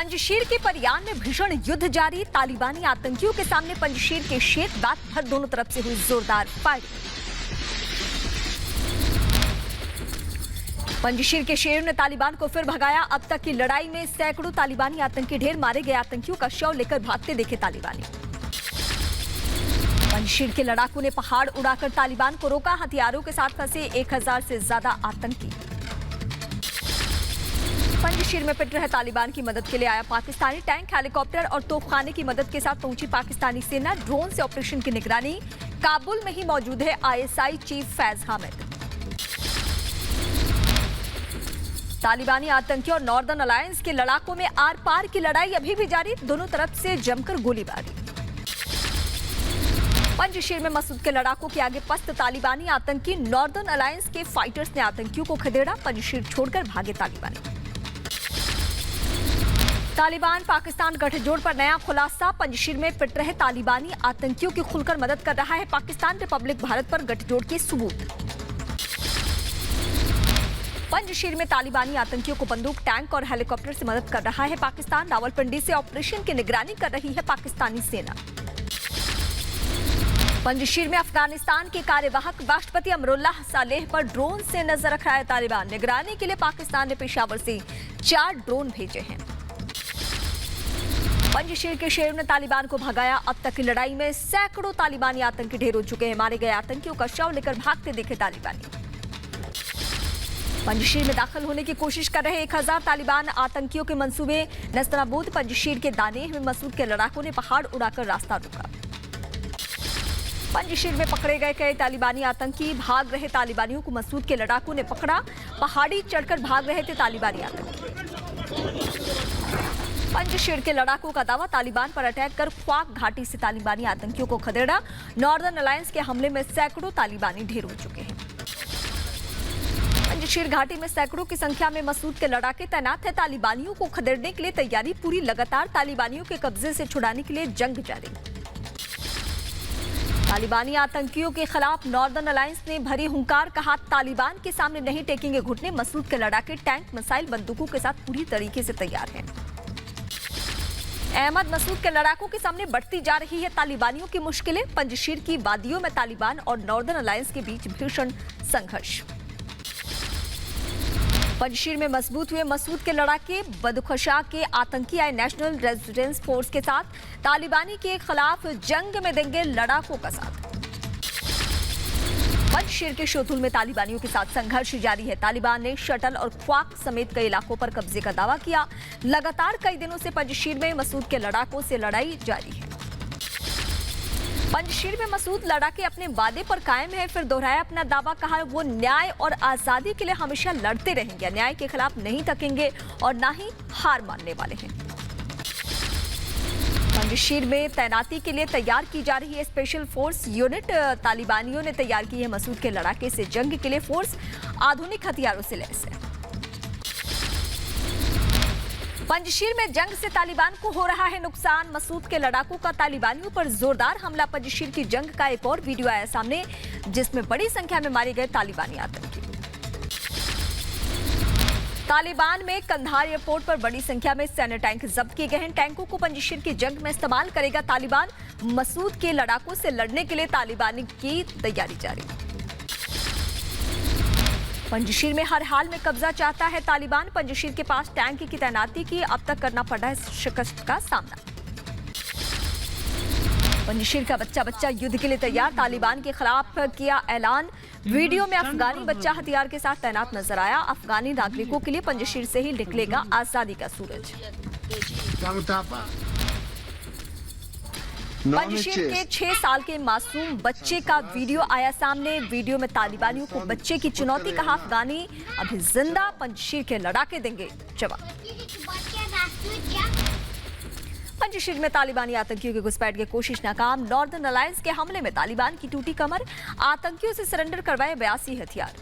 पंजशीर के परियान में भीषण युद्ध जारी। तालिबानी आतंकियों के सामने पंजशीर के शेर, रात भर दोनों तरफ से हुई जोरदार फायरिंग। पंजशीर के शेर ने तालिबान को फिर भगाया। अब तक की लड़ाई में सैकड़ों तालिबानी आतंकी ढेर मारे गए। आतंकियों का शव लेकर भागते देखे तालिबानी। पंजशीर के लड़ाकू ने पहाड़ उड़ाकर तालिबान को रोका। हथियारों के साथ फंसे 1000 से ज्यादा आतंकी। पंजशीर में पिट रहे तालिबान की मदद के लिए आया पाकिस्तानी टैंक। हेलीकॉप्टर और तोपखाने की मदद के साथ पहुंची पाकिस्तानी सेना। ड्रोन से ऑपरेशन की निगरानी। काबुल में ही मौजूद है ISI चीफ फैज हामिद। तालिबानी आतंकी और नॉर्दर्न अलायंस के लड़ाकों में आर पार की लड़ाई अभी भी जारी। दोनों तरफ से जमकर गोलीबारी। पंजशीर में मसूद के लड़ाकों के आगे पस्त तालिबानी आतंकी। नॉर्दर्न अलायंस के फाइटर्स ने आतंकियों को खदेड़ा। पंजशीर छोड़कर भागे तालिबानी। तालिबान पाकिस्तान गठजोड़ पर नया खुलासा। पंजशीर में पिट रहे तालिबानी आतंकियों की खुलकर मदद कर रहा है पाकिस्तान। रिपब्लिक भारत पर गठजोड़ के सबूत। पंजशीर में तालिबानी आतंकियों को बंदूक, टैंक और हेलीकॉप्टर से मदद कर रहा है पाकिस्तान। रावलपिंडी से ऑपरेशन की निगरानी कर रही है पाकिस्तानी सेना। पंजशीर में अफगानिस्तान के कार्यवाहक राष्ट्रपति अमरुल्लाह सालेह पर ड्रोन से नजर रख रहा है तालिबान। निगरानी के लिए पाकिस्तान ने पेशावर से 4 ड्रोन भेजे हैं। पंजशीर के शेर ने तालिबान को भगाया। अब तक की लड़ाई में सैकड़ों तालिबानी आतंकी ढेर हो चुके हैं। मारे गए आतंकियों का शव लेकर भागते देखे तालिबानी। पंजशीर में दाखिल होने की कोशिश कर रहे 1000 तालिबान आतंकियों के मंसूबे नस्तनाबूद। पंजशीर के दानेह में मसूद के लड़ाकों ने पहाड़ उड़ाकर रास्ता रोका। पंजशीर में पकड़े गए कई तालिबानी आतंकी। भाग रहे तालिबानियों को मसूद के लड़ाकों ने पकड़ा। पहाड़ी चढ़कर भाग रहे थे तालिबानी आतंकी। पंजशीर के लड़ाकों का दावा, तालिबान पर अटैक कर ख्वाक घाटी से तालिबानी आतंकियों को खदेड़ा। नॉर्दर्न अलायंस के हमले में सैकड़ों तालिबानी ढेर हो चुके हैं। पंजशीर घाटी में सैकड़ों की संख्या में मसूद के लड़ाके तैनात है। तालिबानियों को खदेड़ने के लिए तैयारी पूरी। लगातार तालिबानियों के कब्जे से छुड़ाने के लिए जंग जारी। तालिबानी आतंकियों के खिलाफ नॉर्दर्न अलायंस ने भरी हुंकार। कहा, तालिबान के सामने नहीं टेकेंगे घुटने। मसूद के लड़ाके टैंक, मिसाइल, बंदूकों के साथ पूरी तरीके से तैयार हैं। अहमद मसूद के लड़ाकों के सामने बढ़ती जा रही है तालिबानियों की मुश्किलें। पंजशीर की वादियों में तालिबान और नॉर्दर्न अलायंस के बीच भीषण संघर्ष। पंजशीर में मजबूत हुए मसूद के लड़ाके। बदखशा के आतंकी आए नेशनल रेजिडेंस फोर्स के साथ। तालिबानी के खिलाफ जंग में देंगे लड़ाकों का साथ। पंजशीर के शोतुल में तालिबानियों के साथ संघर्ष जारी है। तालिबान ने शटल और ख्वाक समेत कई इलाकों पर कब्जे का दावा किया। लगातार कई दिनों से पंजशीर में मसूद के लड़ाकों से लड़ाई जारी है। पंजशीर में मसूद लड़ाके अपने वादे पर कायम है। फिर दोहराया अपना दावा। कहा, वो न्याय और आजादी के लिए हमेशा लड़ते रहेंगे। न्याय के खिलाफ नहीं थकेंगे और ना ही हार मानने वाले हैं। पंजशीर में तैनाती के लिए तैयार की जा रही है स्पेशल फोर्स यूनिट। तालिबानियों ने तैयार की है मसूद के लड़ाके से जंग के लिए फोर्स। आधुनिक हथियारों से लैस है। पंजशीर में जंग से तालिबान को हो रहा है नुकसान। मसूद के लड़ाकों का तालिबानियों पर जोरदार हमला। पंजशीर की जंग का एक और वीडियो आया सामने, जिसमें बड़ी संख्या में मारे गए तालिबानी आतंकी। तालिबान में कंधार एयरपोर्ट पर बड़ी संख्या में सैन्य टैंक जब्त किए गए हैं। टैंकों को पंजशीर की जंग में इस्तेमाल करेगा तालिबान। मसूद के लड़ाकों से लड़ने के लिए तालिबानी की तैयारी जारी। पंजशीर में हर हाल में कब्जा चाहता है तालिबान। पंजशीर के पास टैंक की तैनाती की अब तक करना पड़ रहा है शिकस्त का सामना। पंजशीर का बच्चा बच्चा युद्ध के लिए तैयार। तालिबान के खिलाफ किया ऐलान। वीडियो में अफगानी बच्चा हथियार के साथ तैनात नजर आया। अफगानी नागरिकों के लिए पंजशीर से ही निकलेगा आजादी का सूरज। पंजशीर के 6 साल के मासूम बच्चे का वीडियो आया सामने। वीडियो में तालिबानियों को बच्चे की चुनौती। कहा, अफगानी अभी जिंदा। पंजशीर के लड़ाके देंगे जवाब। पंजशीर में तालिबानी आतंकियों की घुसपैठ की कोशिश नाकाम। नॉर्दर्न अलायंस के हमले में तालिबान की टूटी कमर। आतंकियों से सरेंडर करवाए 82 हथियार।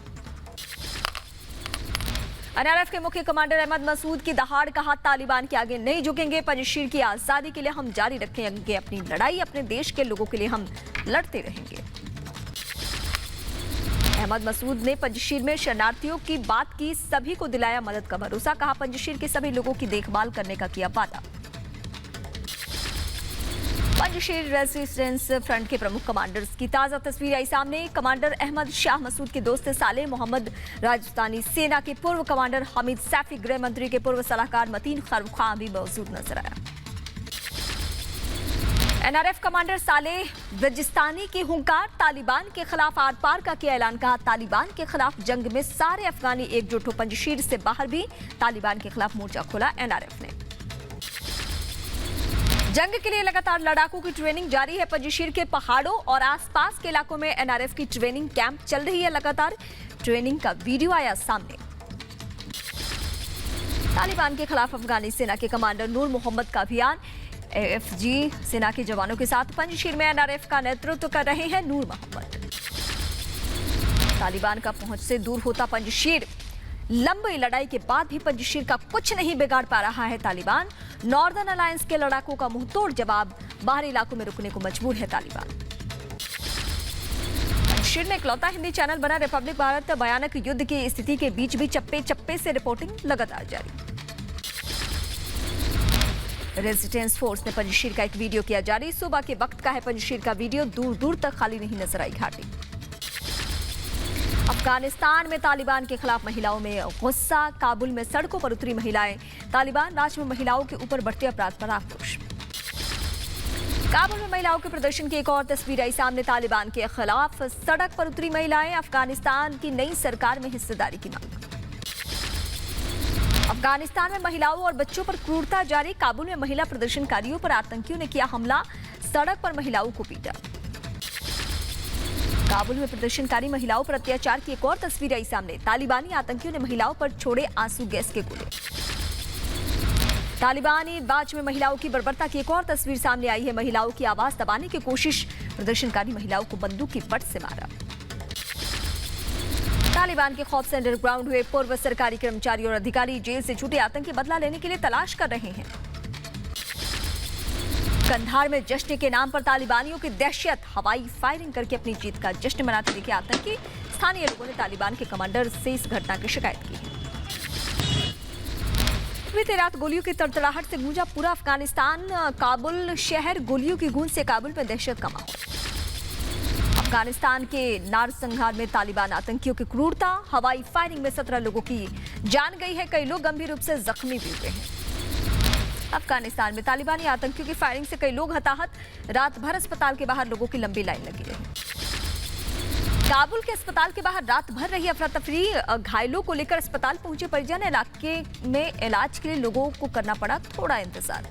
NRF के मुख्य कमांडर अहमद मसूद की दहाड़। कहा, तालिबान के आगे नहीं झुकेंगे। पंजशीर की आजादी के लिए हम जारी रखेंगे अपनी लड़ाई। अपने देश के लोगों के लिए हम लड़ते रहेंगे। अहमद मसूद ने पंजशीर में शरणार्थियों की बात की, सभी को दिलाया मदद का भरोसा, कहा पंजशीर के सभी लोगों की देखभाल करने का किया वादा। पंजशीर रेजिस्टेंस फ्रंट के प्रमुख कमांडर्स की ताजा तस्वीर आई सामने। कमांडर अहमद शाह मसूद के दोस्त सालेह मोहम्मद, राजस्थानी सेना के पूर्व कमांडर हमीद सैफी, गृह मंत्री के पूर्व सलाहकार मतीन खान भी मौजूद नजर आया। एनआरएफ कमांडर सालेह वजिस्तानी की हुंकार, तालिबान के खिलाफ आर पार का किया ऐलान, कहा तालिबान के खिलाफ जंग में सारे अफगानी एकजुट हो। पंजशीर से बाहर भी तालिबान के खिलाफ मोर्चा खोला एनआरएफ ने। जंग के लिए लगातार लड़ाकों की ट्रेनिंग जारी है। पंजशीर के पहाड़ों और आसपास के इलाकों में एनआरएफ की ट्रेनिंग कैंप चल रही है। लगातार ट्रेनिंग का वीडियो आया सामने। तालिबान के खिलाफ अफगानी सेना के कमांडर नूर मोहम्मद का अभियान, एएफजी सेना के जवानों के साथ पंजशीर में एनआरएफ का नेतृत्व कर रहे हैं नूर मोहम्मद। तालिबान का पहुंच से दूर होता पंजशीर, लंबी लड़ाई के बाद भी पंजशीर का कुछ नहीं बिगाड़ पा रहा है तालिबान। नॉर्दर्न अलायंस के लड़ाकों का मुंहतोड़ जवाब, बाहरी इलाकों में रुकने को मजबूर है तालिबान। पंजशीर में इकलौता हिंदी चैनल बना रिपब्लिक भारत भयानक युद्ध की स्थिति के बीच भी चप्पे चप्पे से रिपोर्टिंग लगातार जारी। रेजिस्टेंस फोर्स ने पंजशीर का एक वीडियो किया जारी। सुबह के वक्त का है पंजशीर का वीडियो, दूर दूर तक खाली नहीं नजर आई घाटी। अफगानिस्तान में तालिबान के खिलाफ महिलाओं में गुस्सा, काबुल में सड़कों पर उतरी महिलाएं, तालिबान राज में महिलाओं के ऊपर बढ़ते अपराध पर आक्रोश। काबुल में महिलाओं के प्रदर्शन की एक और तस्वीर आई सामने। तालिबान के खिलाफ सड़क पर उतरी महिलाएं, अफगानिस्तान की नई सरकार में हिस्सेदारी की मांग। अफगानिस्तान में महिलाओं और बच्चों पर क्रूरता जारी, काबुल में महिला प्रदर्शनकारियों पर आतंकियों ने किया हमला, सड़क पर महिलाओं को पीटा। काबुल में प्रदर्शनकारी महिलाओं पर अत्याचार की एक और तस्वीर आई सामने। तालिबानी आतंकियों ने महिलाओं पर छोड़े आंसू गैस के गोले। तालिबानी राज में महिलाओं की बर्बरता की एक और तस्वीर सामने आई है। महिलाओं की आवाज दबाने की कोशिश, प्रदर्शनकारी महिलाओं को बंदूक की बट से मारा। तालिबान के खौफ से अंडरग्राउंड हुए पूर्व सरकारी कर्मचारी और अधिकारी जेल से छूटे आतंकी बदला लेने के लिए तलाश कर रहे हैं। कंधार में जश्न के नाम पर तालिबानियों की दहशत, हवाई फायरिंग करके अपनी जीत का जश्न मनाते दिखे आतंकी। स्थानीय लोगों ने तालिबान के कमांडर से इस घटना की शिकायत की है। बीती रात गोलियों की तड़तड़ाहट से गूंजा पूरा अफगानिस्तान। काबुल शहर गोलियों की गूंज से काबुल में दहशत का माहौल। अफगानिस्तान के नारसंहार में तालिबान आतंकियों की क्रूरता, हवाई फायरिंग में 17 लोगों की जान गई है, कई लोग गंभीर रूप से जख्मी भी हुए हैं। अफगानिस्तान में तालिबानी आतंकियों की फायरिंग से कई लोग हताहत, रात भर अस्पताल के बाहर लोगों की लंबी लाइन लगी रही। काबुल के अस्पताल के बाहर रात भर रही अफरा तफरी, घायलों को लेकर अस्पताल पहुंचे परिजन, इलाके में इलाज के लिए लोगों को करना पड़ा थोड़ा इंतजार।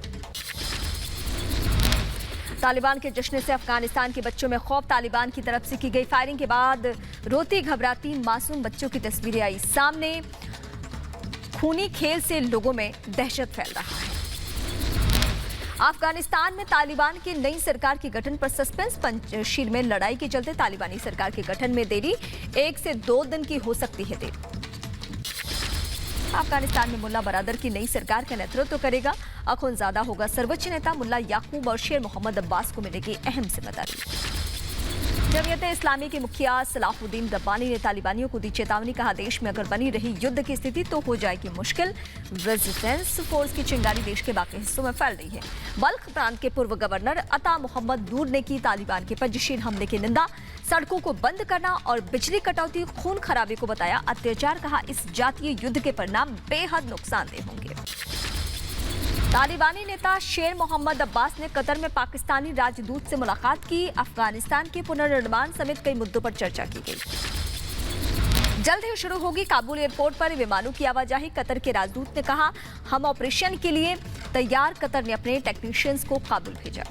तालिबान के जश्न से अफगानिस्तान के बच्चों में खौफ, तालिबान की तरफ से की गई फायरिंग के बाद रोती घबराती मासूम बच्चों की तस्वीरें आई सामने। खूनी खेल से लोगों में दहशत फैल रहा है। अफगानिस्तान में तालिबान की नई सरकार के गठन पर सस्पेंस, पंजशीर में लड़ाई के चलते तालिबानी सरकार के गठन में देरी, 1 से 2 दिन की हो सकती है देरी। अफगानिस्तान में मुल्ला बरादर की नई सरकार का नेतृत्व करेगा अखुनजादा होगा सर्वोच्च नेता। मुल्ला याकूब और शेर मोहम्मद अब्बास को मिलेगी अहम जिम्मेदारी। जमीयत इस्लामी के मुखिया सलाहुद्दीन रब्बानी ने तालिबानियों को दी चेतावनी, कहा देश में अगर बनी रही युद्ध की स्थिति तो हो जाएगी मुश्किल। रेजिस्टेंस फोर्स की चिंगारी देश के बाकी हिस्सों में फैल रही है। बल्ख प्रांत के पूर्व गवर्नर अता मोहम्मद नूर ने की तालिबान के पंजशीर हमले की निंदा, सड़कों को बंद करना और बिजली कटौती खून खराबे को बताया अत्याचार, कहा इस जातीय युद्ध के परिणाम बेहद नुकसानदेह होंगे। तालिबानी नेता शेर मोहम्मद अब्बास ने कतर में पाकिस्तानी राजदूत से मुलाकात की, अफगानिस्तान के पुनर्निर्माण समेत कई मुद्दों पर चर्चा की गई। जल्द ही शुरू होगी काबुल एयरपोर्ट पर विमानों की आवाजाही, कतर के राजदूत ने कहा हम ऑपरेशन के लिए तैयार, कतर ने अपने टेक्नीशियंस को काबुल भेजा।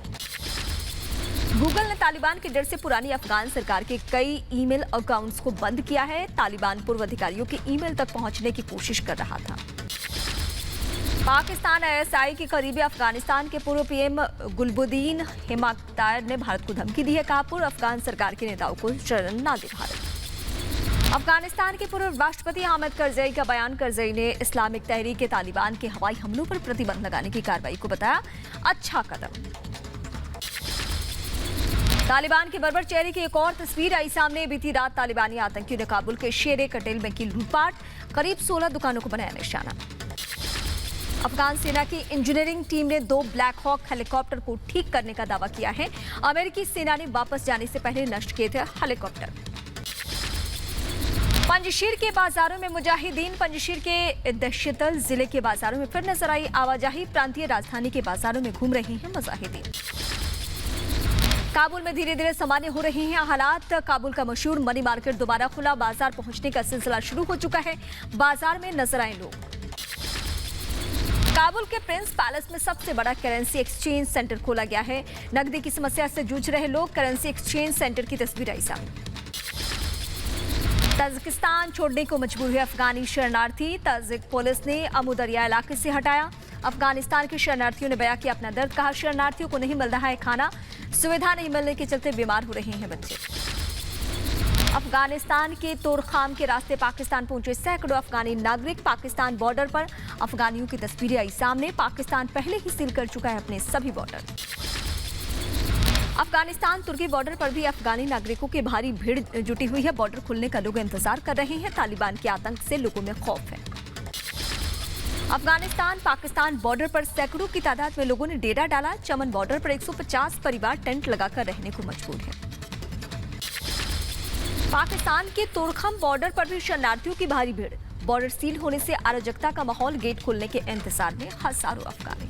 गूगल ने तालिबान के डर से पुरानी अफगान सरकार के कई ईमेल अकाउंट्स को बंद किया है। तालिबान पूर्व अधिकारियों के ईमेल तक पहुंचने की कोशिश कर रहा था। पाकिस्तान आईएसआई के करीबी अफगानिस्तान के पूर्व पीएम गुलबुद्दीन हेमाख्तार ने भारत को धमकी दी है, कहा पूर्व अफगान सरकार के नेताओं को शरण ना दे भारत। अफगानिस्तान के पूर्व राष्ट्रपति हामिद करजई का बयान, करजई ने इस्लामिक तहरीक तालिबान के हवाई हमलों पर प्रतिबंध लगाने की कार्रवाई को बताया अच्छा कदम। तालिबान के बर्बर चेहरे की एक और तस्वीर आई सामने। बीती रात तालिबानी आतंकियों ने काबुल के शेरे कटेल में की लूटपाट, करीब 16 दुकानों को बनाया निशाना। अफगान सेना की इंजीनियरिंग टीम ने 2 ब्लैक हॉक हेलीकॉप्टर को ठीक करने का दावा किया है। अमेरिकी सेना ने वापस जाने से पहले नष्ट किए थे हेलीकॉप्टर। पंजशीर के बाजारों में मुजाहिदीन। पंजशीर के दशतल जिले के बाजारों में फिर नजर आई आवाजाही। प्रांतीय राजधानी के बाजारों में घूम रहे हैं मुजाहिदीन। काबुल में धीरे धीरे सामान्य हो रहे हैं हालात। काबुल का मशहूर मनी मार्केट दोबारा खुला, बाजार पहुंचने का सिलसिला शुरू हो चुका है। बाजार में नजर आए लोग। काबुल के प्रिंस पैलेस में सबसे बड़ा करेंसी एक्सचेंज सेंटर खोला गया है। नकदी की समस्या से जूझ रहे लोग। करेंसी एक्सचेंज सेंटर की तस्वीर आई सामने। ताजिकिस्तान छोड़ने को मजबूर हुए अफगानी शरणार्थी। ताजिक पुलिस ने अमू दरिया इलाके से हटाया। अफगानिस्तान के शरणार्थियों ने बयां किया अपना दर्द। कहा शरणार्थियों को नहीं मिल रहा है खाना, सुविधा नहीं मिलने के चलते बीमार हो रहे हैं बच्चे। अफगानिस्तान के तोरखाम के रास्ते पाकिस्तान पहुंचे सैकड़ों अफगानी नागरिक। पाकिस्तान बॉर्डर पर अफगानियों की तस्वीरें आई सामने। पाकिस्तान पहले ही सील कर चुका है अपने सभी बॉर्डर। अफगानिस्तान तुर्की बॉर्डर पर भी अफगानी नागरिकों की भारी भीड़ जुटी हुई है। बॉर्डर खुलने का लोग इंतजार कर रहे हैं। तालिबान के आतंक से लोगों में खौफ है। अफगानिस्तान पाकिस्तान बॉर्डर पर सैकड़ों की तादाद में लोगों ने डेरा डाला। चमन बॉर्डर पर 150 परिवार टेंट लगाकर रहने को मजबूर हैं। पाकिस्तान के तोरखम बॉर्डर पर भी शरणार्थियों की भारी भीड़। बॉर्डर सील होने से अराजकता का माहौल। गेट खुलने के इंतजार में हजारों अफगानी।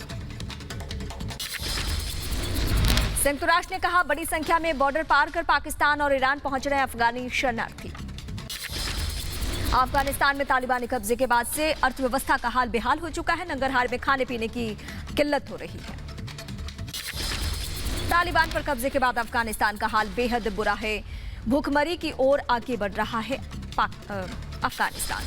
संयुक्त राष्ट्र ने कहा बड़ी संख्या में बॉर्डर पार कर पाकिस्तान और ईरान पहुंच रहे अफगानी शरणार्थी। अफगानिस्तान में तालिबानी कब्जे के बाद से अर्थव्यवस्था का हाल बेहाल हो चुका है। नंगरहार में खाने पीने की किल्लत हो रही है। तालिबान पर कब्जे के बाद अफगानिस्तान का हाल बेहद बुरा है। भूखमरी की ओर आगे बढ़ रहा है अफगानिस्तान।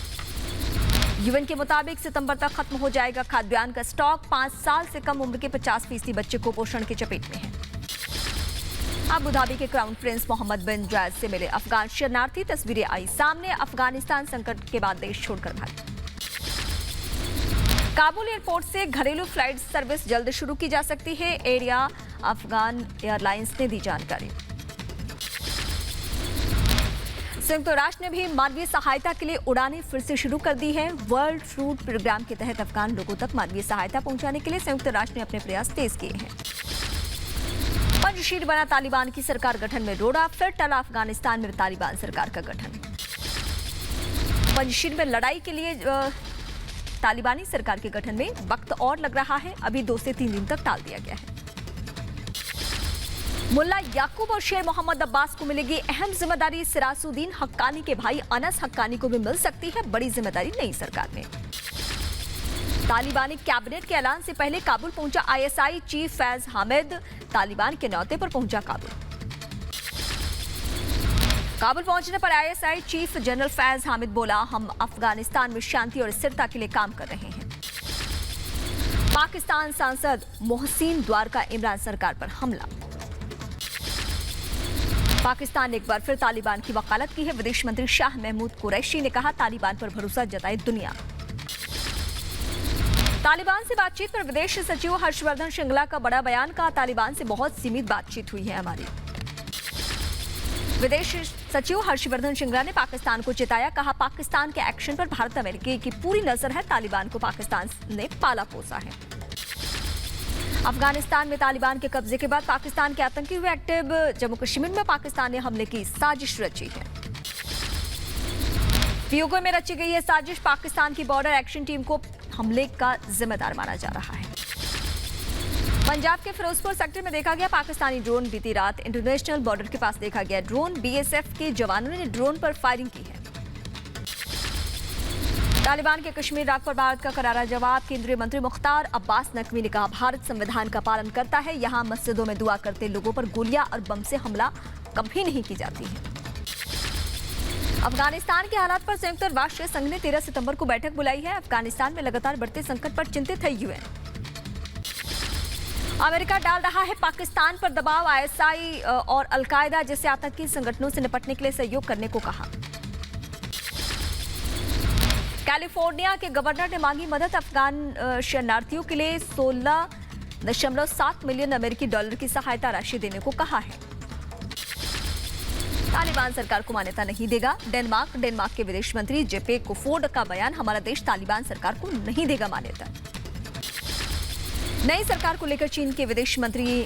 यूएन के मुताबिक सितंबर तक खत्म हो जाएगा खाद्यान्न का स्टॉक। 5 साल से कम उम्र के 50% बच्चे कुपोषण की चपेट में हैं। अबू धाबी के क्राउन प्रिंस मोहम्मद बिन जायद से मिले अफगान शरणार्थी। तस्वीरें आई सामने। अफगानिस्तान संकट के बाद देश छोड़कर भागे। काबुल एयरपोर्ट से घरेलू फ्लाइट सर्विस जल्द शुरू की जा सकती है। एरिया अफगान एयरलाइंस ने दी जानकारी। संयुक्त राष्ट्र ने भी मानवीय सहायता के लिए उड़ानें फिर से शुरू कर दी है। वर्ल्ड फूड प्रोग्राम के तहत अफगान लोगों तक मानवीय सहायता पहुंचाने के लिए संयुक्त राष्ट्र ने अपने प्रयास तेज किए हैं। पंजशीर बना तालिबान की सरकार गठन में रोड़ा। फिर टला अफगानिस्तान में तालिबान सरकार का गठन। पंजशीर में लड़ाई के लिए तालिबानी सरकार के गठन में वक्त और लग रहा है। अभी 2 से 3 दिन तक टाल दिया गया है। मुल्ला याकूब और शेर मोहम्मद अब्बास को मिलेगी अहम जिम्मेदारी। सिराजुद्दीन हक्कानी के भाई अनस हक्कानी को भी मिल सकती है बड़ी जिम्मेदारी नई सरकार में। तालिबानी कैबिनेट के ऐलान से पहले काबुल पहुंचा आईएसआई चीफ फैज हामिद। तालिबान के न्योते पर पहुंचा काबुल। काबुल पहुंचने पर ISI chief general Faiz Hamid बोला, हम अफगानिस्तान में शांति और स्थिरता के लिए काम कर रहे हैं। पाकिस्तान सांसद मोहसिन द्वारका इमरान सरकार पर हमला। पाकिस्तान ने एक बार फिर तालिबान की वकालत की है। विदेश मंत्री शाह महमूद कुरैशी ने कहा तालिबान पर भरोसा जताए दुनिया। तालिबान से बातचीत पर विदेश सचिव हर्षवर्धन श्रृंगला का बड़ा बयान। कहा तालिबान से बहुत सीमित बातचीत हुई है हमारी। विदेश सचिव हर्षवर्धन श्रृंगला ने पाकिस्तान को चिताया। कहा पाकिस्तान के एक्शन पर भारत अमेरिका की पूरी नजर है। तालिबान को पाकिस्तान ने पाला पोसा है। अफगानिस्तान में तालिबान के कब्जे के बाद पाकिस्तान के आतंकी हुए एक्टिव। जम्मू कश्मीर में पाकिस्तान ने हमले की साजिश रची है। पीओके में रची गई है साजिश। पाकिस्तान की बॉर्डर एक्शन टीम को हमले का जिम्मेदार माना जा रहा है। पंजाब के फिरोजपुर सेक्टर में देखा गया पाकिस्तानी ड्रोन। बीती रात इंटरनेशनल बॉर्डर के पास देखा गया ड्रोन। बीएसएफ के जवानों ने ड्रोन पर फायरिंग की है। तालिबान के कश्मीर राग पर भारत का करारा जवाब। केंद्रीय मंत्री मुख्तार अब्बास नकवी ने कहा भारत संविधान का पालन करता है। यहां मस्जिदों में दुआ करते लोगों पर गोलियां और बम से हमला कभी नहीं की जाती है। अफगानिस्तान के हालात पर संयुक्त राष्ट्र संघ ने 13 सितंबर को बैठक बुलाई है। अफगानिस्तान में लगातार बढ़ते संकट पर चिंतित है यूएन। अमेरिका डाल रहा है पाकिस्तान पर दबाव। आईएसआई और अलकायदा जैसे आतंकी संगठनों से निपटने के लिए सहयोग करने को कहा। कैलिफोर्निया के गवर्नर ने मांगी मदद। अफगान शरणार्थियों के लिए 16.7 मिलियन अमेरिकी डॉलर की सहायता राशि देने को कहा है। तालिबान सरकार को मान्यता नहीं देगा डेनमार्क के विदेश मंत्री जेपे कोफोड का बयान, हमारा देश तालिबान सरकार को नहीं देगा मान्यता। नई सरकार को लेकर चीन के विदेश मंत्री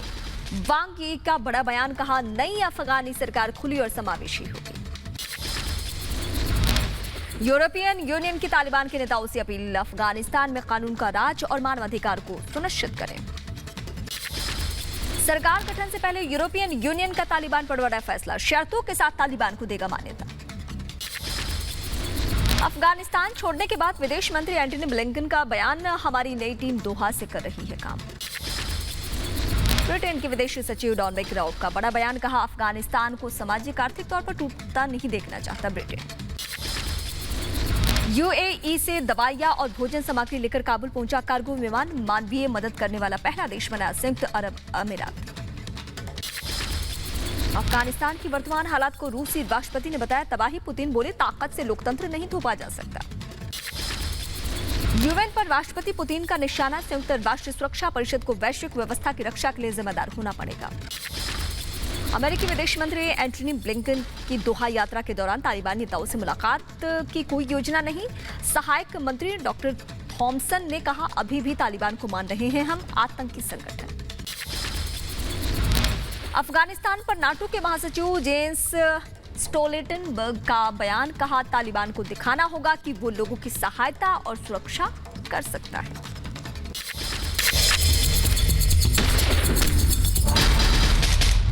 वांग यी का बड़ा बयान, कहा नई अफगानी सरकार खुली और समावेशी होगी। यूरोपियन यूनियन की तालिबान के नेताओं से अपील, अफगानिस्तान में कानून का राज और मानवाधिकार को सुनिश्चित करें। सरकार गठन से पहले यूरोपियन यूनियन का तालिबान पर बड़ा फैसला, शर्तों के साथ तालिबान को देगा मान्यता। अफगानिस्तान छोड़ने के बाद विदेश मंत्री एंटनी ब्लिंकन का बयान, हमारी नई टीम दोहा से कर रही है काम। ब्रिटेन के विदेश सचिव डॉमिनिक राब का बड़ा बयान, कहा अफगानिस्तान को सामाजिक आर्थिक तौर पर टूटता नहीं देखना चाहता ब्रिटेन। यूएई से दवाइयां और भोजन सामग्री लेकर काबुल पहुंचा कार्गो विमान, मानवीय मदद करने वाला पहला देश बना संयुक्त अरब अमीरात। अफगानिस्तान की वर्तमान हालात को रूसी राष्ट्रपति ने बताया तबाही, पुतिन बोले ताकत से लोकतंत्र नहीं थोपा जा सकता। यूएन पर राष्ट्रपति पुतिन का निशाना, संयुक्त राष्ट्र सुरक्षा परिषद को वैश्विक व्यवस्था की रक्षा के लिए जिम्मेदार होना पड़ेगा। अमेरिकी विदेश मंत्री एंटनी ब्लिंकन की दोहा यात्रा के दौरान तालिबान नेताओं से मुलाकात की कोई योजना नहीं। सहायक मंत्री डॉक्टर थॉमसन ने कहा अभी भी तालिबान को मान रहे हैं हम आतंकी संगठन। अफगानिस्तान पर नाटो के महासचिव जेंस स्टोल्टेनबर्ग का बयान, कहा तालिबान को दिखाना होगा कि वो लोगों की सहायता और सुरक्षा कर सकता है।